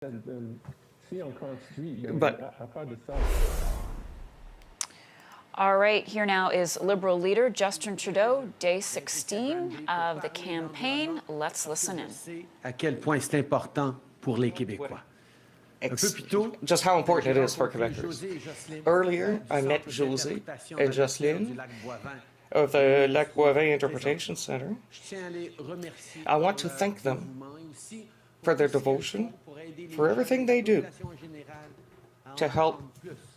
But all right, here now is Liberal leader Justin Trudeau, day 16 of the campaign. Let's listen in. À quel point c'est important pour les Québécois. Just how important it is for Quebecers. Earlier, I met José and Jocelyne of the Lac Boivin Interpretation Centre. I want to thank them for their devotion, for everything they do to help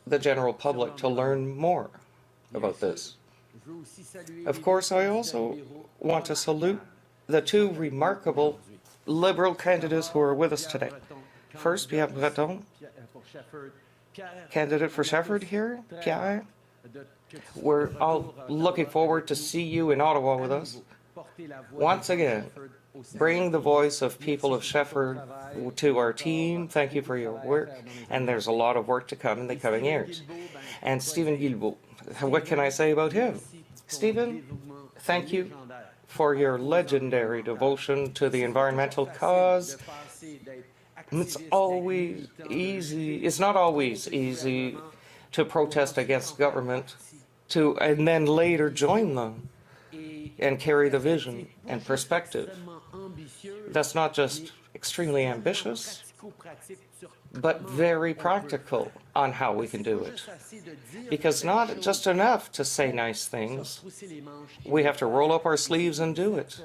the general public to learn more about this. Of course, I also want to salute the two remarkable Liberal candidates who are with us today. First, we have Breton, candidate for Shepherd here, Pierre. We're all looking forward to see you in Ottawa with us. Once again, bring the voice of people of Shepherd to our team. Thank you for your work, and there's a lot of work to come in the coming years. And Stephen Guilbeault, what can I say about him? Stephen, thank you for your legendary devotion to the environmental cause. It's not always easy to protest against government and then later join them and carry the vision and perspective. That's not just extremely ambitious, but very practical on how we can do it. Because not just enough to say nice things, we have to roll up our sleeves and do it.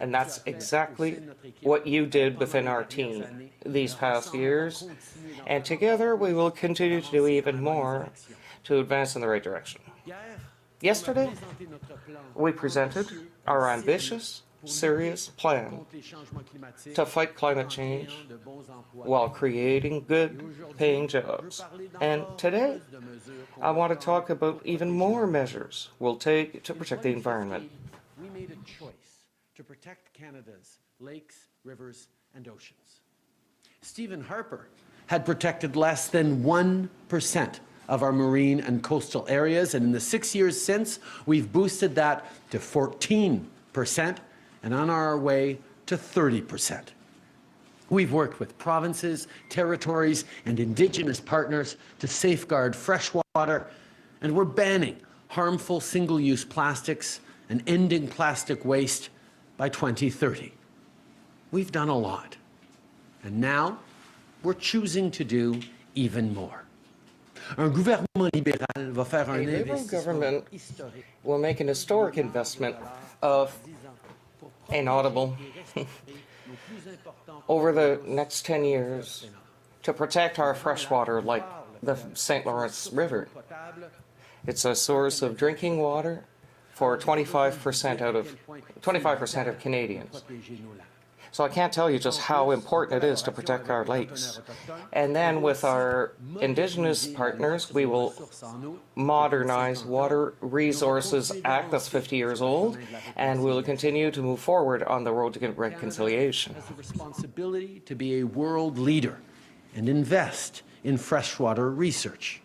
And that's exactly what you did within our team these past years. And together we will continue to do even more to advance in the right direction. Yesterday, we presented our ambitious, serious plan to fight climate change while creating good-paying jobs. And today, I want to talk about even more measures we'll take to protect the environment. We made a choice to protect Canada's lakes, rivers, and oceans. Stephen Harper had protected less than 1% of our marine and coastal areas, and in the 6 years since, we've boosted that to 14% and on our way to 30%. We've worked with provinces, territories, and Indigenous partners to safeguard fresh water, and we're banning harmful single-use plastics and ending plastic waste by 2030. We've done a lot, and now we're choosing to do even more. A Liberal government will make an historic investment of inaudible over the next 10 years to protect our fresh water like the St. Lawrence River. It's a source of drinking water for 25% of Canadians. So I can't tell you just how important it is to protect our lakes. And then with our Indigenous partners, we will modernize Water Resources Act that's 50 years old, and we will continue to move forward on the road to reconciliation. Has the responsibility to be a world leader and invest in freshwater research.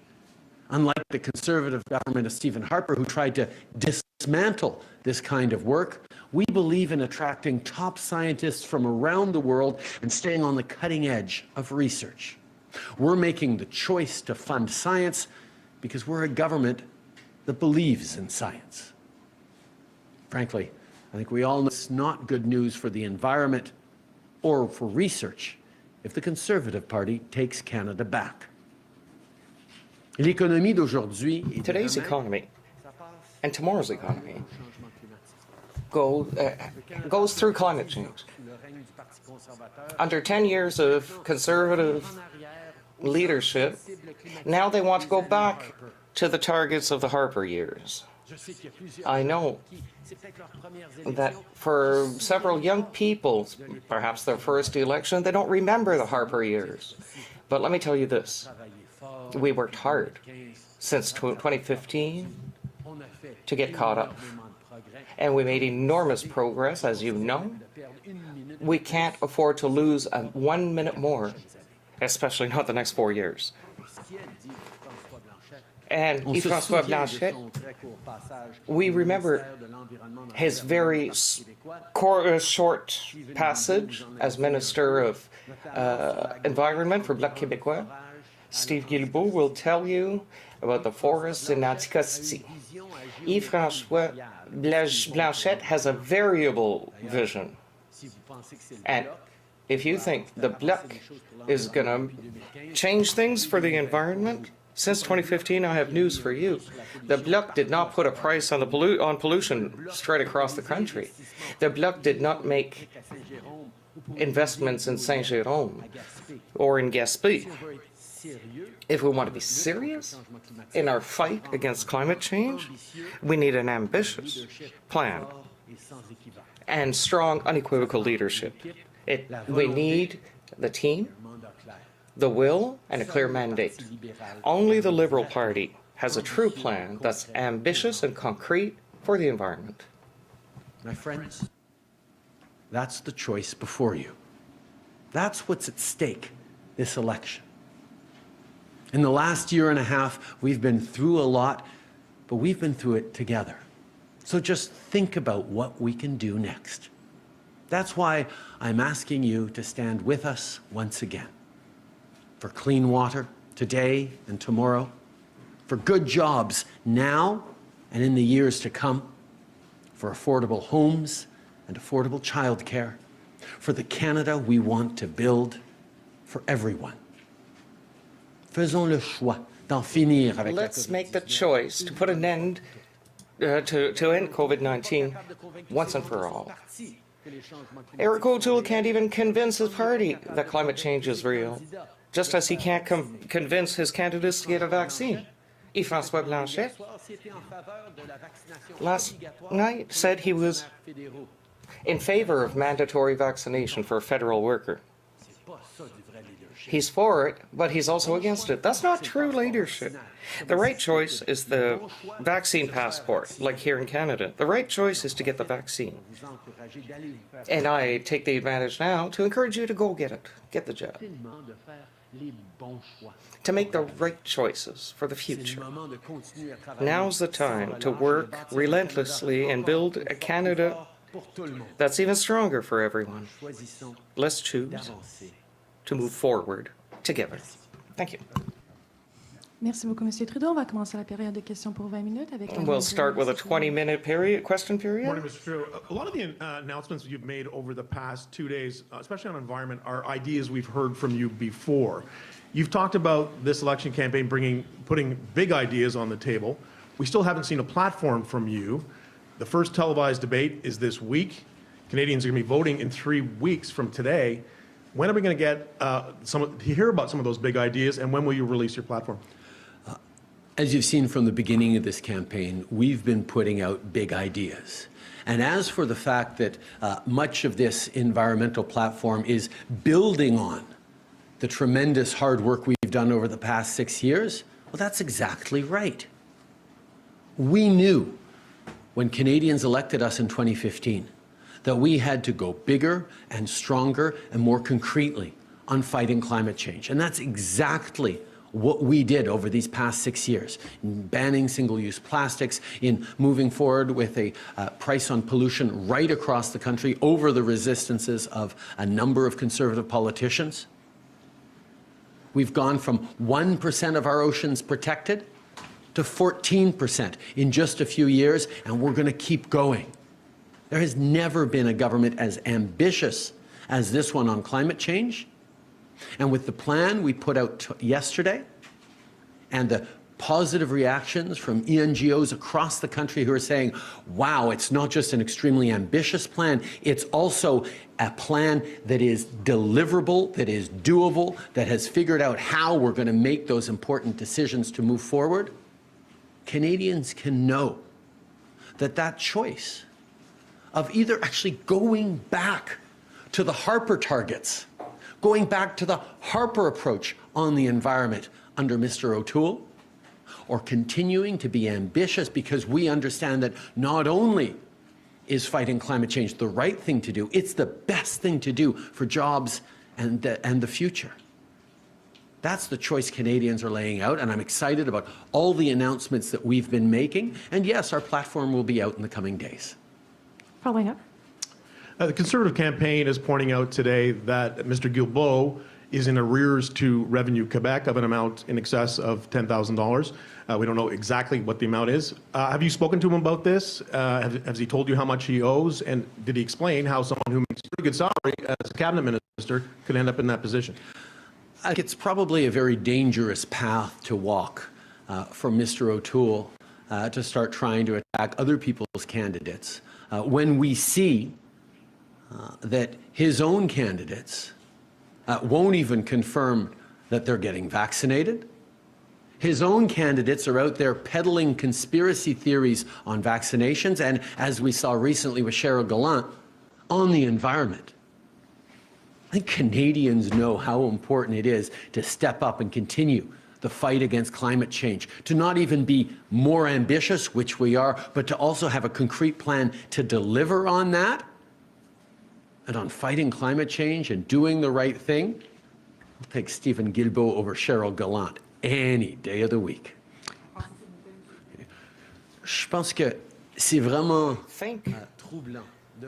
Unlike the Conservative government of Stephen Harper, who tried to dismantle this kind of work, we believe in attracting top scientists from around the world and staying on the cutting edge of research. We're making the choice to fund science because we're a government that believes in science. Frankly, I think we all know it's not good news for the environment or for research if the Conservative Party takes Canada back. Today's economy and tomorrow's economy goes through climate change. Under 10 years of Conservative leadership, now they want to go back to the targets of the Harper years. I know that for several young people, perhaps their first election, they don't remember the Harper years. But let me tell you this. We worked hard since 2015 to get caught up. And we made enormous progress, as you know. We can't afford to lose 1 minute more, especially not the next 4 years. And On se Yves-François souvient de Blanchet, son très court passage we au remember ministère de l'Environnement dans his le very gouvernement québécois. short passage as Minister of Environment for Bloc Québécois. Steve Guilbeault will tell you about the forests in Anticosti. Yves-François Blanchet has a variable vision. And if you think the Bloc is going to change things for the environment, since 2015, I have news for you. The Bloc did not put a price on on pollution straight across the country. The Bloc did not make investments in Saint-Jérôme or in Gaspé. If we want to be serious in our fight against climate change, we need an ambitious plan and strong, unequivocal leadership. We need the team, the will, and a clear mandate. Only the Liberal Party has a true plan that's ambitious and concrete for the environment. My friends, that's the choice before you. That's what's at stake this election. In the last year and a half, we've been through a lot, but we've been through it together. So just think about what we can do next. That's why I'm asking you to stand with us once again. For clean water today and tomorrow, for good jobs now and in the years to come, for affordable homes and affordable childcare, for the Canada we want to build for everyone. Faisons le choix d'en finir avec la Let's make the choice to put an end to end COVID-19 once and for all. Eric O'Toole can't even convince his party that climate change is real, just as he can't convince his candidates to get a vaccine. Yves-François Blanchet last night said he was in favor of mandatory vaccination for a federal worker. He's for it, but he's also against it. That's not true leadership. The right choice is the vaccine passport, like here in Canada. The right choice is to get the vaccine. And I take the advantage now to encourage you to go get it. Get the jab. To make the right choices for the future. Now's the time to work relentlessly and build a Canada that's even stronger for everyone. Let's choose to move forward together. Thank you. Merci beaucoup, Monsieur Trudeau. On va commencer la période de questions pour 20 minutes avec. We'll start with a 20-minute question period. Morning, Mr. Trudeau. A lot of the announcements you've made over the past 2 days, especially on environment, are ideas we've heard from you before. You've talked about this election campaign putting big ideas on the table. We still haven't seen a platform from you. The first televised debate is this week. Canadians are going to be voting in 3 weeks from today. When are we going to get to hear about some of those big ideas, and when will you release your platform? As you've seen from the beginning of this campaign, we've been putting out big ideas. And as for the fact that much of this environmental platform is building on the tremendous hard work we've done over the past 6 years, well, that's exactly right. We knew when Canadians elected us in 2015 that we had to go bigger and stronger and more concretely on fighting climate change. And that's exactly what we did over these past 6 years, in banning single-use plastics, in moving forward with a price on pollution right across the country over the resistances of a number of Conservative politicians. We've gone from 1% of our oceans protected to 14% in just a few years, and we're going to keep going. There has never been a government as ambitious as this one on climate change. And with the plan we put out yesterday and the positive reactions from NGOs across the country who are saying, wow, it's not just an extremely ambitious plan, it's also a plan that is deliverable, that is doable, that has figured out how we're going to make those important decisions to move forward, Canadians can know that that choice of either actually going back to the Harper targets, going back to the Harper approach on the environment under Mr. O'Toole, or continuing to be ambitious because we understand that not only is fighting climate change the right thing to do, it's the best thing to do for jobs and the future. That's the choice Canadians are laying out, and I'm excited about all the announcements that we've been making. And yes, our platform will be out in the coming days. Following up. The Conservative campaign is pointing out today that Mr. Guilbeault is in arrears to Revenue Quebec of an amount in excess of $10,000. We don't know exactly what the amount is. Have you spoken to him about this? Has he told you how much he owes? And did he explain how someone who makes a pretty good salary as a cabinet minister could end up in that position? I think it's probably a very dangerous path to walk for Mr. O'Toole to start trying to attack other people's candidates when we see that his own candidates won't even confirm that they're getting vaccinated. His own candidates are out there peddling conspiracy theories on vaccinations and, as we saw recently with Cheryl Gallant, on the environment. I think Canadians know how important it is to step up and continue the fight against climate change, to not even be more ambitious, which we are, but to also have a concrete plan to deliver on that. And on fighting climate change and doing the right thing, I'll take Stephen Guilbeault over Cheryl Gallant any day of the week. Je pense que c'est vraiment troublant.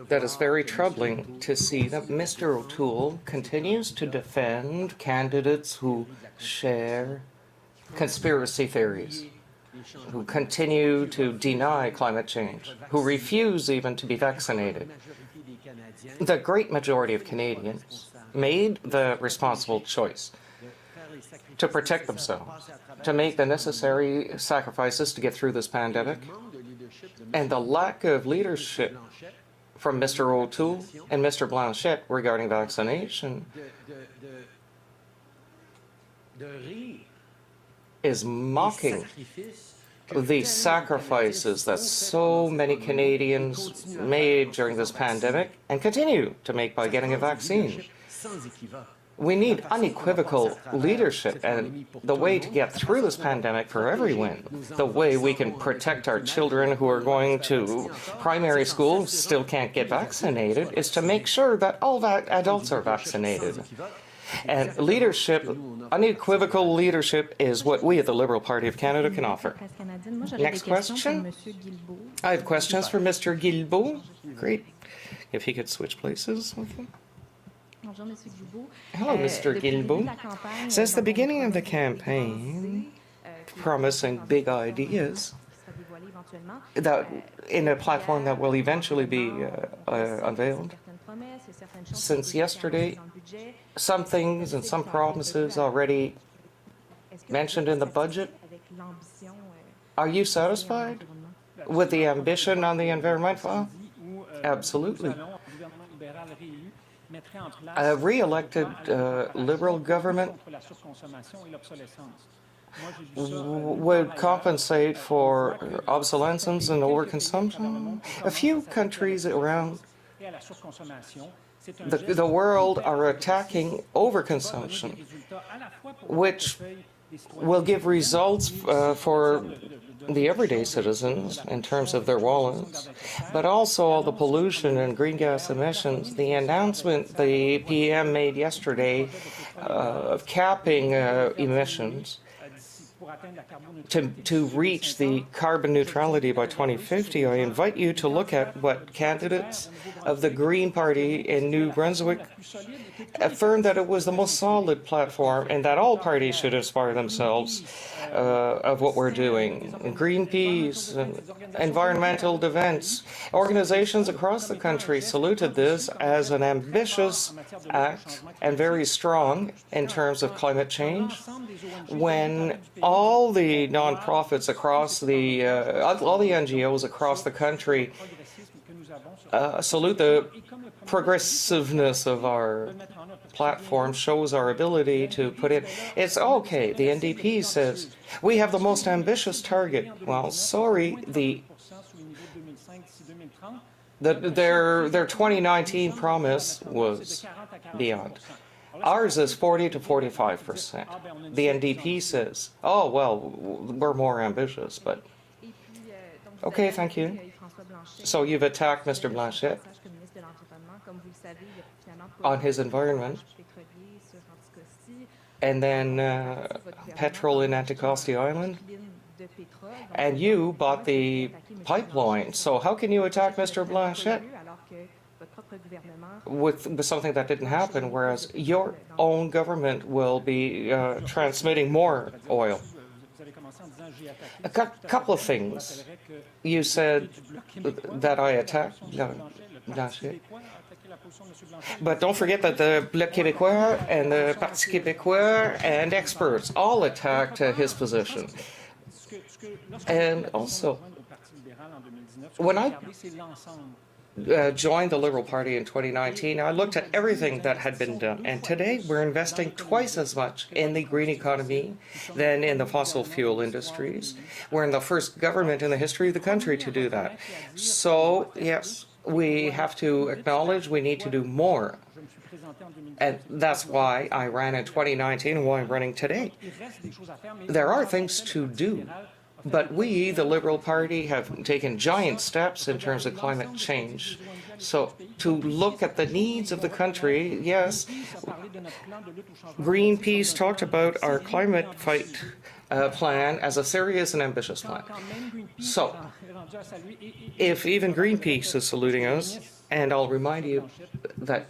That is very troubling to see that Mr. O'Toole continues to defend candidates who share conspiracy theories, who continue to deny climate change, who refuse even to be vaccinated. The great majority of Canadians made the responsible choice to protect themselves, to make the necessary sacrifices to get through this pandemic, and the lack of leadership from Mr. O'Toole and Mr. Blanchette regarding vaccination is mocking the sacrifices that so many Canadians made during this pandemic and continue to make by getting a vaccine. We need unequivocal leadership, and the way to get through this pandemic for everyone, the way we can protect our children who are going to primary school still can't get vaccinated, is to make sure that all adults are vaccinated. And leadership, unequivocal leadership, is what we at the Liberal Party of Canada can offer. Next question. I have questions for Mr. Guilbeault. Great. If he could switch places with him. Hello, Mr. Guilbeault. Since the beginning of the campaign, promising big ideas that in a platform that will eventually be unveiled, since yesterday, some things and some promises already mentioned in the budget. Are you satisfied with the ambition on the environment file? Absolutely. A re-elected Liberal government would compensate for obsolescence and overconsumption. A few countries around the world are attacking overconsumption, which will give results for the everyday citizens in terms of their wallets, but also all the pollution and green gas emissions. The announcement the PM made yesterday of capping emissions to reach the carbon neutrality by 2050, I invite you to look at what candidates of the Green Party in New Brunswick affirmed that it was the most solid platform and that all parties should inspire themselves of what we're doing. Greenpeace, environmental defense, organizations across the country saluted this as an ambitious act and very strong in terms of climate change. When all the nonprofits across all the NGOs across the country salute the progressiveness of our platform, shows our ability to put it. It's okay. The NDP says we have the most ambitious target. Well, sorry, their 2019 promise was beyond. Ours is 40 to 45%. The NDP says, oh, well, we're more ambitious, but okay, thank you. So you've attacked Mr. Blanchette on his environment, and then petrol in Anticosti Island, and you bought the pipeline. So how can you attack Mr. Blanchet with something that didn't happen, whereas your own government will be transmitting more oil? A couple of things. You said that I attacked Blanchet. But don't forget that the Bloc Québécois and the Parti Québécois and experts all attacked his position. And also, when I joined the Liberal Party in 2019, I looked at everything that had been done. And today we're investing twice as much in the green economy than in the fossil fuel industries. We're in the first government in the history of the country to do that. So, yes, we have to acknowledge we need to do more. And that's why I ran in 2019 and why I'm running today. There are things to do. But we, the Liberal Party, have taken giant steps in terms of climate change. So to look at the needs of the country, yes, Greenpeace talked about our climate fight plan as a serious and ambitious plan. So if even Greenpeace is saluting us, and I'll remind you that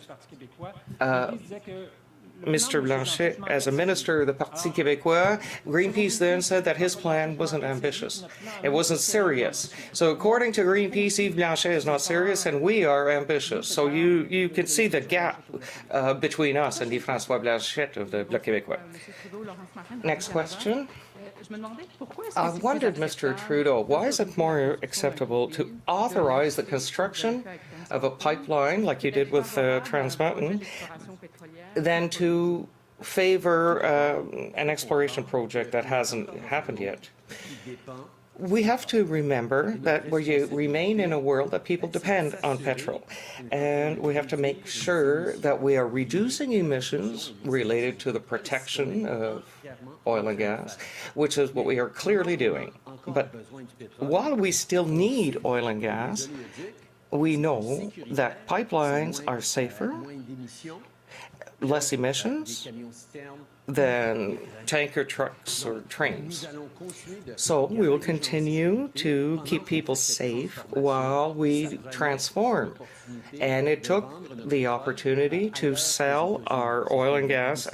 Mr. Blanchet, as a minister of the Parti Québécois, Greenpeace then said that his plan wasn't ambitious. It wasn't serious. So according to Greenpeace, Yves Blanchet is not serious and we are ambitious. So you can see the gap between us and Yves-François Blanchet of the Bloc Québécois. Next question. I wondered, Mr. Trudeau, why is it more acceptable to authorize the construction of a pipeline, like you did with Trans Mountain, than to favor an exploration project that hasn't happened yet? We have to remember that we remain in a world that people depend on petrol, and we have to make sure that we are reducing emissions related to the protection of oil and gas, which is what we are clearly doing. But while we still need oil and gas, we know that pipelines are safer, less emissions than tanker trucks or trains. So we will continue to keep people safe while we transform. And it took the opportunity to sell our oil and gas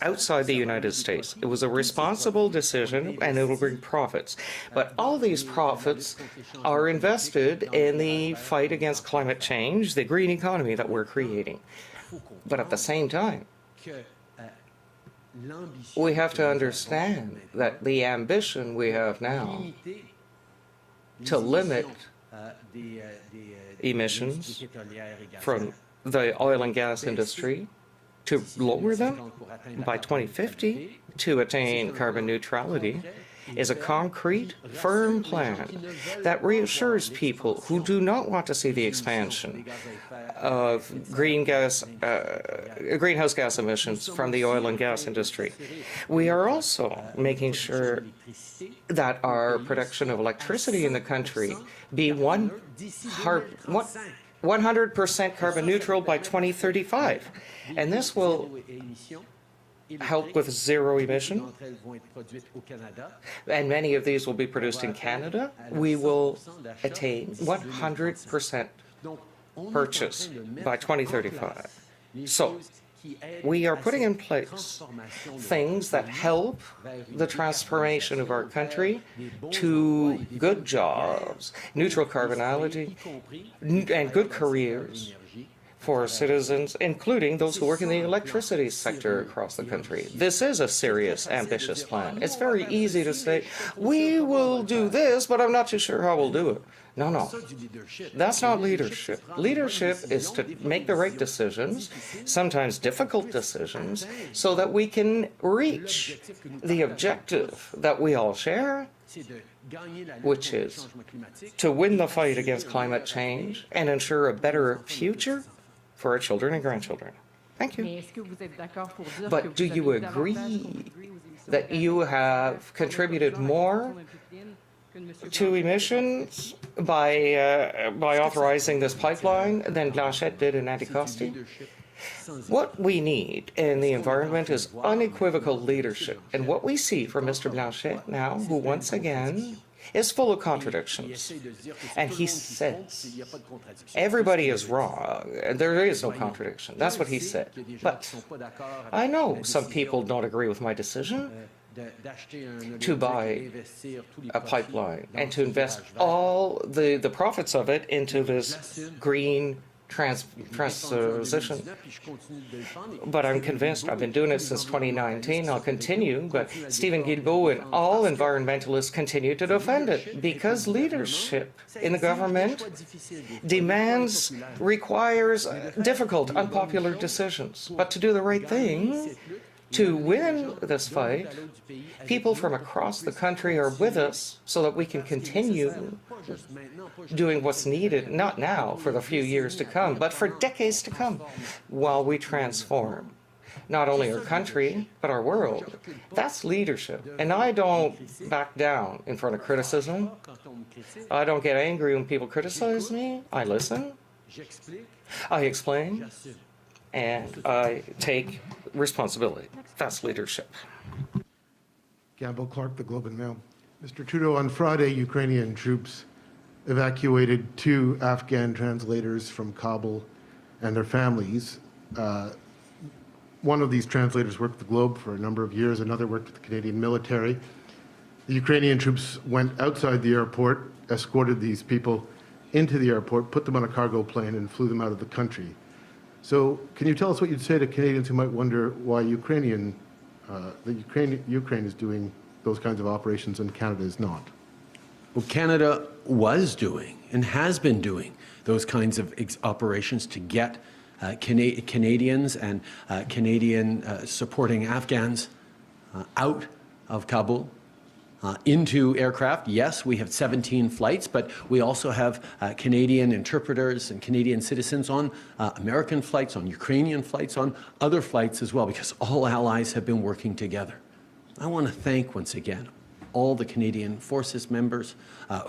outside the United States. It was a responsible decision and it will bring profits. But all these profits are invested in the fight against climate change, the green economy that we're creating. But at the same time, we have to understand that the ambition we have now to limit emissions from the oil and gas industry, to lower them by 2050 to attain carbon neutrality, is a concrete, firm plan that reassures people who do not want to see the expansion of greenhouse gas emissions from the oil and gas industry. We are also making sure that our production of electricity in the country be 100% carbon neutral by 2035. And this will help with zero emission, and many of these will be produced in Canada. We will attain 100% purchase by 2035. So we are putting in place things that help the transformation of our country to good jobs, neutral carbonality, and good careers for citizens, including those who work in the electricity sector across the country. This is a serious, ambitious plan. It's very easy to say, we will do this, but I'm not too sure how we'll do it. No, no. That's not leadership. Leadership is to make the right decisions, sometimes difficult decisions, so that we can reach the objective that we all share, which is to win the fight against climate change and ensure a better future for our children and grandchildren. Thank you. But do you agree that you have contributed more to emissions by authorizing this pipeline than Blanchet did in Anticosti? What we need in the environment is unequivocal leadership. And what we see from Mr. Blanchet now, who once again is full of contradictions. And he says, everybody is wrong, and there is no contradiction. That's what he said. But I know some people don't agree with my decision to buy a pipeline and to invest all the profits of it into this green transition. But I'm convinced, I've been doing it since 2019, I'll continue, but Stephen Guilbeault and all environmentalists continue to defend it because leadership in the government requires difficult, unpopular decisions. But to do the right thing, to win this fight, people from across the country are with us so that we can continue doing what's needed, not now for the few years to come, but for decades to come, while we transform not only our country, but our world. That's leadership. And I don't back down in front of criticism. I don't get angry when people criticize me. I listen. I explain. And I take responsibility. That's leadership. Gamble Clark, the Globe and Mail. Mr. Trudeau, on Friday, Ukrainian troops evacuated 2 Afghan translators from Kabul and their families. One of these translators worked at the Globe for a number of years, another worked with the Canadian military. The Ukrainian troops went outside the airport, escorted these people into the airport, put them on a cargo plane, and flew them out of the country. So can you tell us what you'd say to Canadians who might wonder why Ukraine is doing those kinds of operations and Canada is not? Well, Canada was doing and has been doing those kinds of operations to get Canadians and Canadian supporting Afghans out of Kabul into aircraft. Yes, we have 17 flights, but we also have Canadian interpreters and Canadian citizens on American flights, on Ukrainian flights, on other flights as well, because all allies have been working together. I want to thank once again all the Canadian Forces members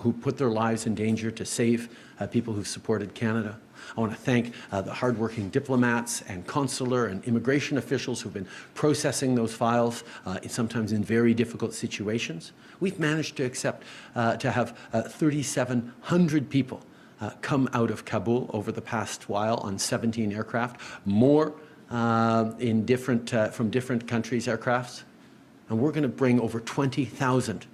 who put their lives in danger to save people who've supported Canada. I want to thank the hardworking diplomats and consular and immigration officials who've been processing those files, sometimes in very difficult situations. We've managed to have 3,700 people come out of Kabul over the past while on 17 aircraft, more from different countries' aircrafts. And we're going to bring over 20,000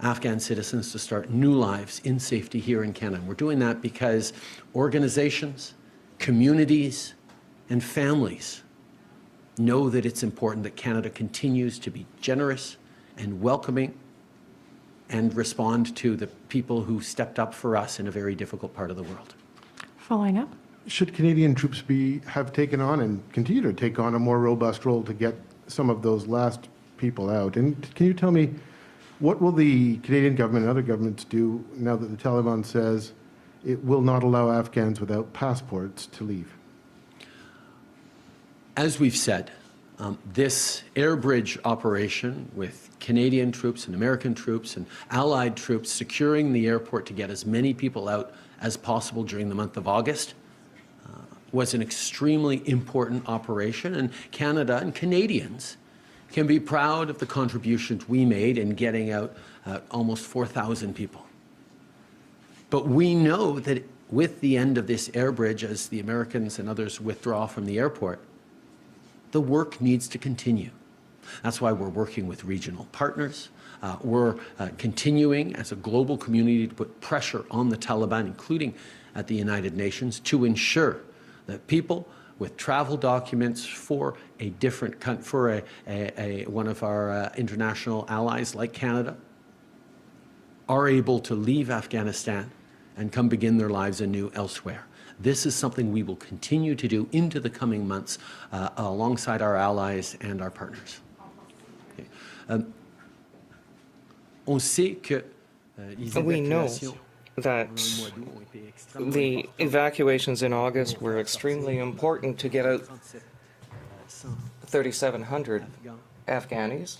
Afghan citizens to start new lives in safety here in Canada. We're doing that because organizations, communities, and families know that it's important that Canada continues to be generous and welcoming and respond to the people who stepped up for us in a very difficult part of the world. Following up. Should Canadian troops have taken on and continue to take on a more robust role to get some of those last people out? And can you tell me, what will the Canadian government and other governments do now that the Taliban says it will not allow Afghans without passports to leave? As we've said, this air bridge operation with Canadian troops and American troops and allied troops securing the airport to get as many people out as possible during the month of August was an extremely important operation, and Canada and Canadians can be proud of the contributions we made in getting out almost 4,000 people. But we know that with the end of this air bridge, as the Americans and others withdraw from the airport, the work needs to continue. That's why we're working with regional partners. We're continuing as a global community to put pressure on the Taliban, including at the United Nations, to ensure that people with travel documents for a different country, for one of our international allies like Canada, are able to leave Afghanistan and come begin their lives anew elsewhere. This is something we will continue to do into the coming months alongside our allies and our partners. Okay. We know that the evacuations in August were extremely important to get out 3,700 Afghanis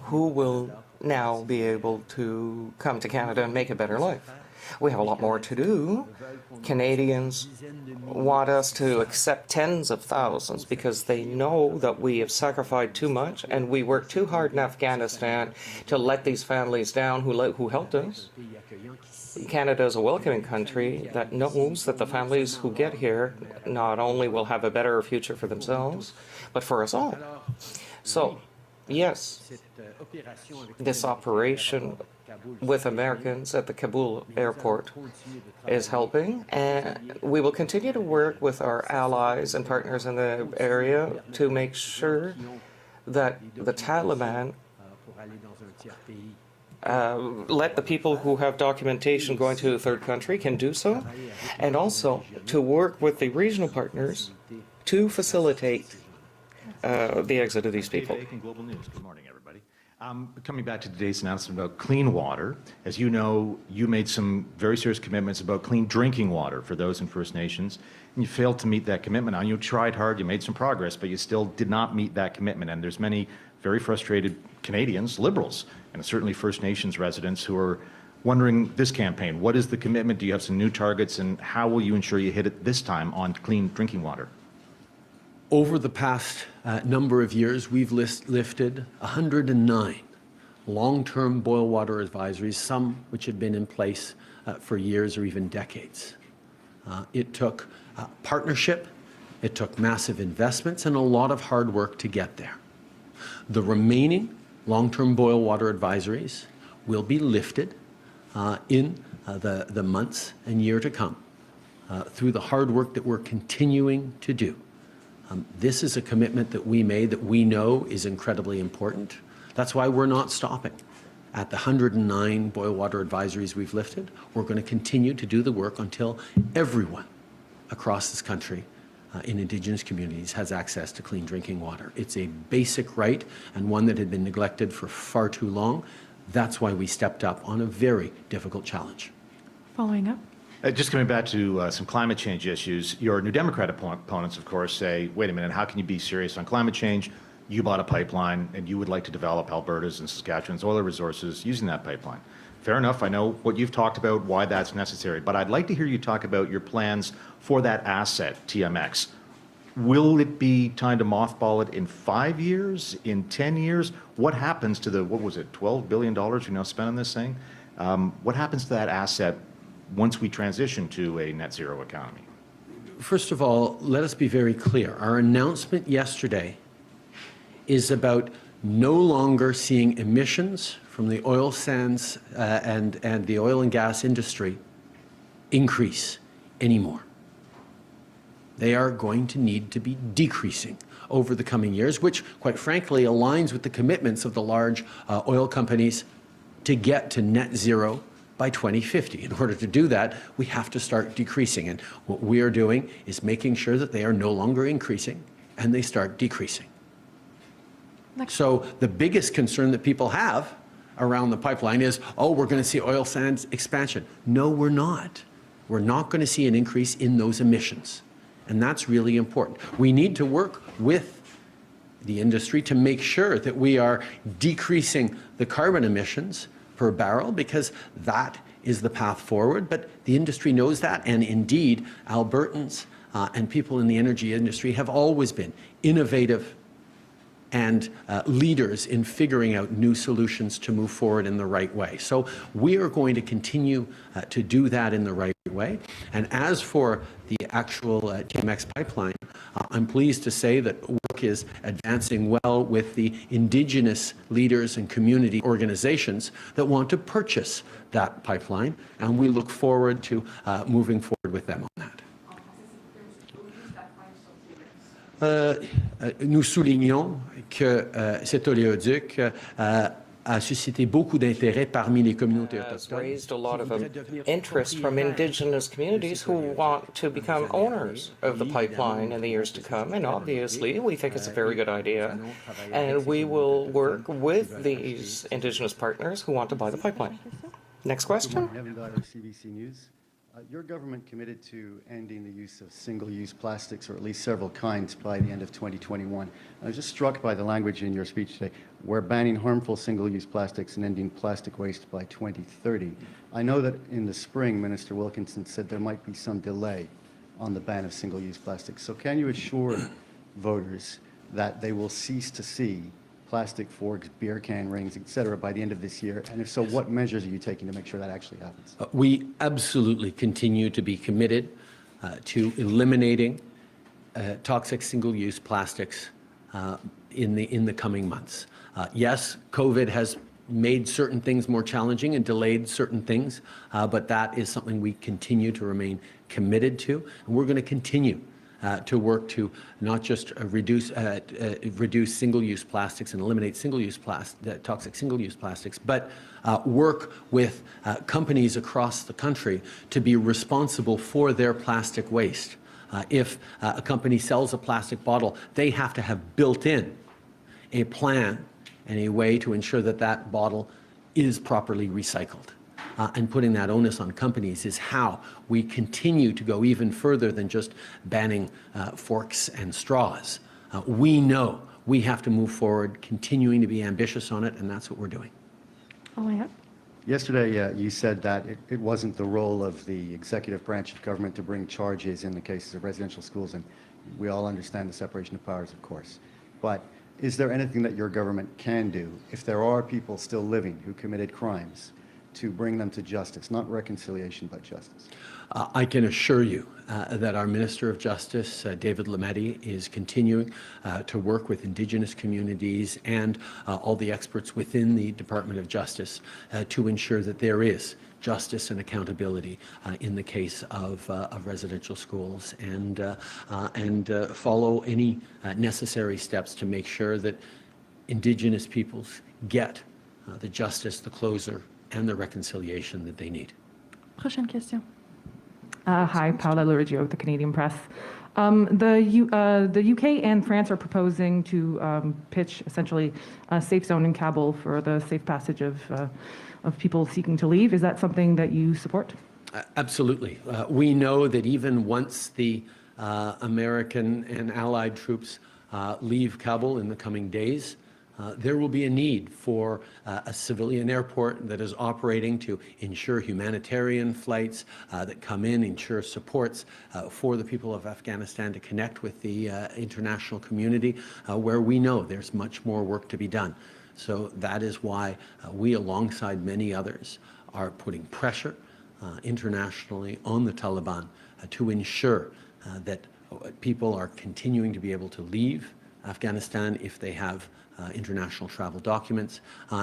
who will now be able to come to Canada and make a better life. We have a lot more to do. Canadians want us to accept tens of thousands because they know that we have sacrificed too much and we worked too hard in Afghanistan to let these families down who helped us. Canada is a welcoming country that knows that the families who get here not only will have a better future for themselves, but for us all. So, yes, this operation with Americans at the Kabul airport is helping, and we will continue to work with our allies and partners in the area to make sure that the Taliban let the people who have documentation going to a third country can do so, and also to work with the regional partners to facilitate the exit of these people. Global News. Good morning, everybody. Coming back to today's announcement about clean water, as you know, you made some very serious commitments about clean drinking water for those in First Nations, and you failed to meet that commitment. Now, you tried hard, you made some progress, but you still did not meet that commitment, and there's many very frustrated Canadians, Liberals, and certainly First Nations residents who are wondering this campaign, what is the commitment? Do you have some new targets, and how will you ensure you hit it this time on clean drinking water? Over the past number of years, we've lifted 109 long-term boil water advisories, some which had been in place for years or even decades. It took partnership, it took massive investments, and a lot of hard work to get there. The remaining long-term boil water advisories will be lifted in the months and year to come through the hard work that we're continuing to do. This is a commitment that we made that we know is incredibly important. That's why we're not stopping at the 109 boil water advisories we've lifted. We're going to continue to do the work until everyone across this country in Indigenous communities has access to clean drinking water. It's a basic right and one that had been neglected for far too long. That's why we stepped up on a very difficult challenge. Following up. Just coming back to some climate change issues, your New Democrat opponents, of course, say, wait a minute, how can you be serious on climate change? You bought a pipeline, and you would like to develop Alberta's and Saskatchewan's oil resources using that pipeline. Fair enough. I know what you've talked about, why that's necessary. But I'd like to hear you talk about your plans for that asset, TMX. Will it be time to mothball it in 5 years, in 10 years? What happens to the, what was it, $12 billion we now spent on this thing? What happens to that asset once we transition to a net zero economy? First of all, let us be very clear. Our announcement yesterday is about no longer seeing emissions from the oil sands and the oil and gas industry increase anymore. They are going to need to be decreasing over the coming years, which, quite frankly, aligns with the commitments of the large oil companies to get to net zero by 2050. In order to do that, we have to start decreasing. And what we are doing is making sure that they are no longer increasing and they start decreasing. So the biggest concern that people have around the pipeline is, oh, we're going to see oil sands expansion. No, we're not. We're not going to see an increase in those emissions. And that's really important. We need to work with the industry to make sure that we are decreasing the carbon emissions per barrel, because that is the path forward. But the industry knows that, and indeed, Albertans and people in the energy industry have always been innovative and leaders in figuring out new solutions to move forward in the right way. So we are going to continue to do that in the right way. And as for the actual TMX pipeline, I'm pleased to say that work is advancing well with the Indigenous leaders and community organizations that want to purchase that pipeline, and we look forward to moving forward with them on that. Nous soulignons que cet oléoduc a suscité beaucoup d'intérêt parmi les communautés has autochtones. raised a lot of interest from Indigenous communities who want to become owners of the pipeline in the years to come. And obviously, we think it's a very good idea. And we will work with these Indigenous partners who want to buy the pipeline. Next question. CBC News. Your government committed to ending the use of single-use plastics, or at least several kinds, by the end of 2021. I was just struck by the language in your speech today. We're banning harmful single-use plastics and ending plastic waste by 2030. I know that in the spring, Minister Wilkinson said there might be some delay on the ban of single-use plastics. So can you assure voters that they will cease to see plastic forks, beer can rings, et cetera, by the end of this year? And if so, what measures are you taking to make sure that actually happens? We absolutely continue to be committed to eliminating toxic single-use plastics in the coming months. Yes, COVID has made certain things more challenging and delayed certain things, but that is something we continue to remain committed to, and we're going to continue to work to not just reduce single-use plastics and eliminate toxic single-use plastics, but work with companies across the country to be responsible for their plastic waste. If a company sells a plastic bottle, they have to have built in a plan and a way to ensure that that bottle is properly recycled. And putting that onus on companies is how we continue to go even further than just banning forks and straws. We know we have to move forward, continuing to be ambitious on it, and that's what we're doing. Oh, yeah. Yesterday, you said that it wasn't the role of the executive branch of government to bring charges in the cases of residential schools, and we all understand the separation of powers, of course. But is there anything that your government can do if there are people still living who committed crimes to bring them to justice, not reconciliation, but justice? I can assure you that our Minister of Justice, David Lametti, is continuing to work with Indigenous communities and all the experts within the Department of Justice to ensure that there is justice and accountability in the case of residential schools, and follow any necessary steps to make sure that Indigenous peoples get the justice, the closure, and the reconciliation that they need. Prochaine question. Hi, Paola Lurigio with the Canadian Press. The UK and France are proposing to pitch essentially a safe zone in Kabul for the safe passage of people seeking to leave. Is that something that you support? Absolutely. We know that even once the American and allied troops leave Kabul in the coming days, there will be a need for a civilian airport that is operating to ensure humanitarian flights that come in, ensure supports for the people of Afghanistan to connect with the international community, where we know there's much more work to be done. So that is why we, alongside many others, are putting pressure internationally on the Taliban to ensure that people are continuing to be able to leave Afghanistan if they have international travel documents,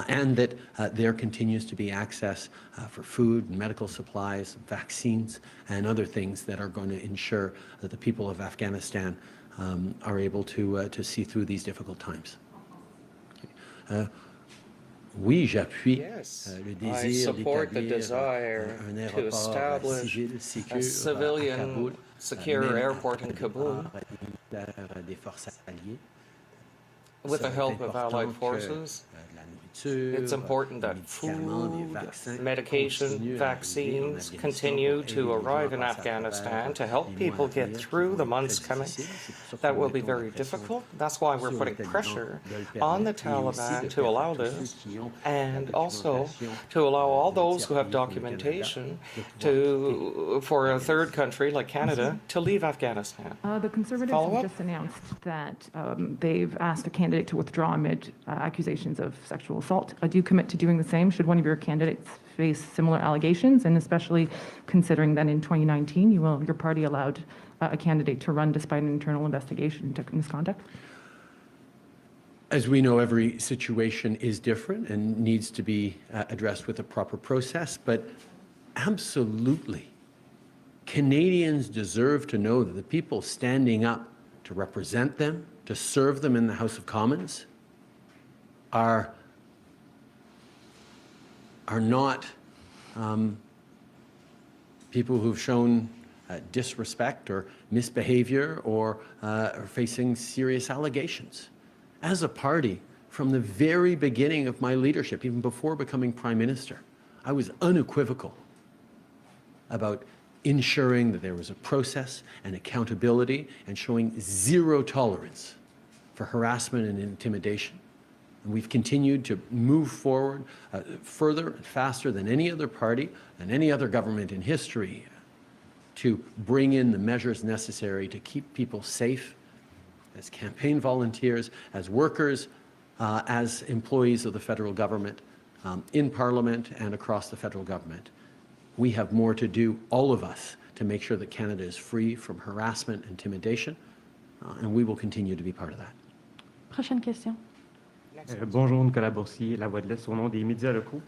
and that there continues to be access for food and medical supplies, vaccines, and other things that are going to ensure that the people of Afghanistan are able to see through these difficult times. Oui, j'appuie le désir d'établir to establish a civilian secure airport in Kabul with the help of allied forces. It's important that food, medication, vaccines continue to arrive in Afghanistan to help people get through the months coming. That will be very difficult. That's why we're putting pressure on the Taliban to allow this, and also to allow all those who have documentation for a third country like Canada to leave Afghanistan. The Conservatives have just announced that they've asked a candidate to withdraw amid accusations of sexual assault. Do you commit to doing the same should one of your candidates face similar allegations, and especially considering that in 2019 your party allowed a candidate to run despite an internal investigation into misconduct? As we know, every situation is different and needs to be addressed with a proper process, but absolutely, Canadians deserve to know that the people standing up to represent them, to serve them in the House of Commons, are not people who've shown disrespect or misbehavior or are facing serious allegations. As a party, from the very beginning of my leadership, even before becoming Prime Minister, I was unequivocal about ensuring that there was a process and accountability and showing zero tolerance for harassment and intimidation. And we've continued to move forward further and faster than any other party and any other government in history to bring in the measures necessary to keep people safe as campaign volunteers, as workers, as employees of the federal government, in Parliament and across the federal government. We have more to do, all of us, to make sure that Canada is free from harassment, intimidation, and we will continue to be part of that. Prochaine question. Bonjour, Nicolas Boursier, La Voix de l'Est, au nom des médias locaux.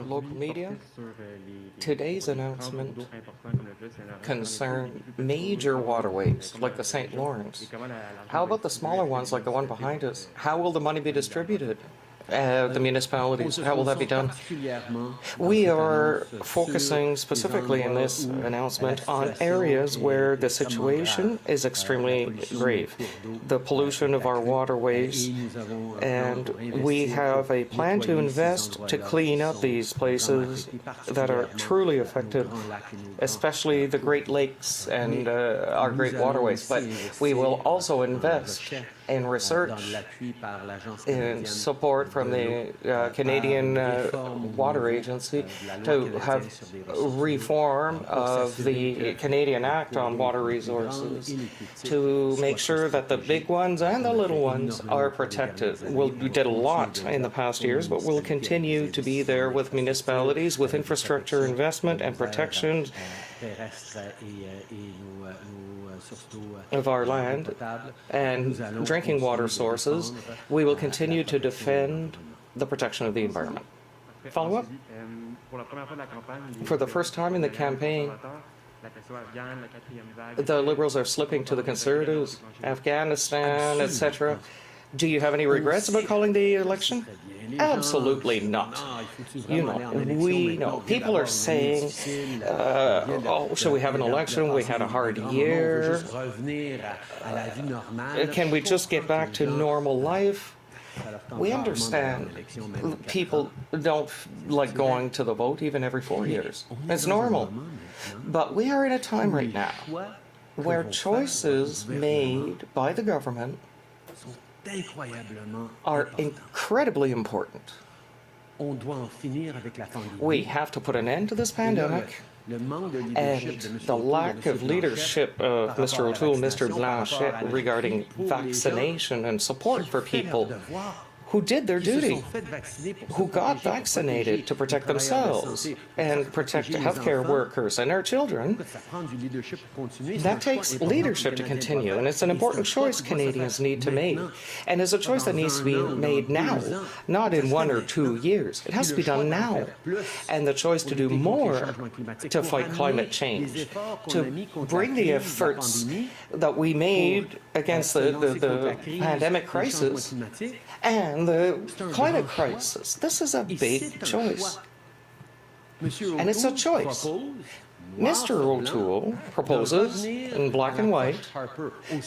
Local media. Today's announcement concern major waterways like the St. Lawrence. How about the smaller ones like the one behind us? How will the money be distributed? The municipalities, how will that be done? We are focusing specifically in this announcement on areas where the situation is extremely grave. The pollution of our waterways, and we have a plan to invest to clean up these places that are truly affected, especially the Great Lakes and our great waterways. But we will also invest in research, in support from the Canadian Water Agency to have reform of the Canadian Act on Water Resources to make sure that the big ones and the little ones are protected. We did a lot in the past years, but we'll continue to be there with municipalities, with infrastructure investment and protection of our land and drinking water sources. We will continue to defend the protection of the environment. Follow up? For the first time in the campaign, the Liberals are slipping to the Conservatives, Afghanistan, etc. Do you have any regrets about calling the election? Absolutely not. You know, we know. People are saying, oh, should we have an election? We had a hard year. Can we just get back to normal life? We understand people don't like going to the vote even every 4 years. It's normal. But we are in a time right now where choices made by the government are incredibly important. We have to put an end to this pandemic, and the lack of leadership of Mr. O'Toole, Mr. Blanchet regarding vaccination and support for people who did their duty, who got vaccinated to protect themselves and protect healthcare workers and our children. That takes leadership to continue, and it's an important choice Canadians need to make. And it's a choice that needs to be made now, not in 1 or 2 years. It has to be done now. And the choice to do more to fight climate change, to bring the efforts that we made against the pandemic crisis and the climate crisis. This is a big choice. And it's a choice. Mr. O'Toole proposes, in black and white,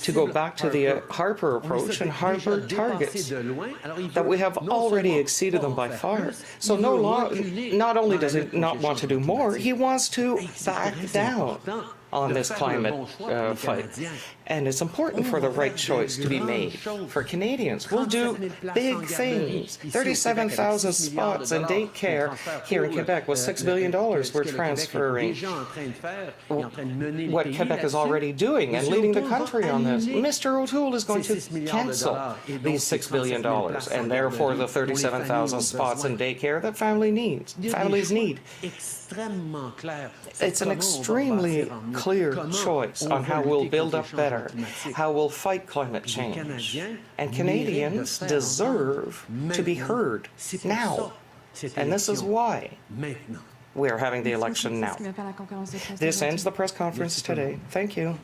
to go back to the Harper approach and Harper targets that we have already exceeded them by far. So not only does he not want to do more, he wants to back down on this climate fight. And it's important for the right choice to be made for Canadians. We'll do big things. 37,000 spots in daycare here in Quebec with $6 billion we're transferring. What Quebec is already doing and leading the country on this. Mr. O'Toole is going to cancel these $6 billion and therefore the 37,000 spots in daycare that families need. It's an extremely clear choice on how we'll build up better, how we'll fight climate change. And Canadians deserve to be heard now. And this is why we are having the election now. This ends the press conference today. Thank you.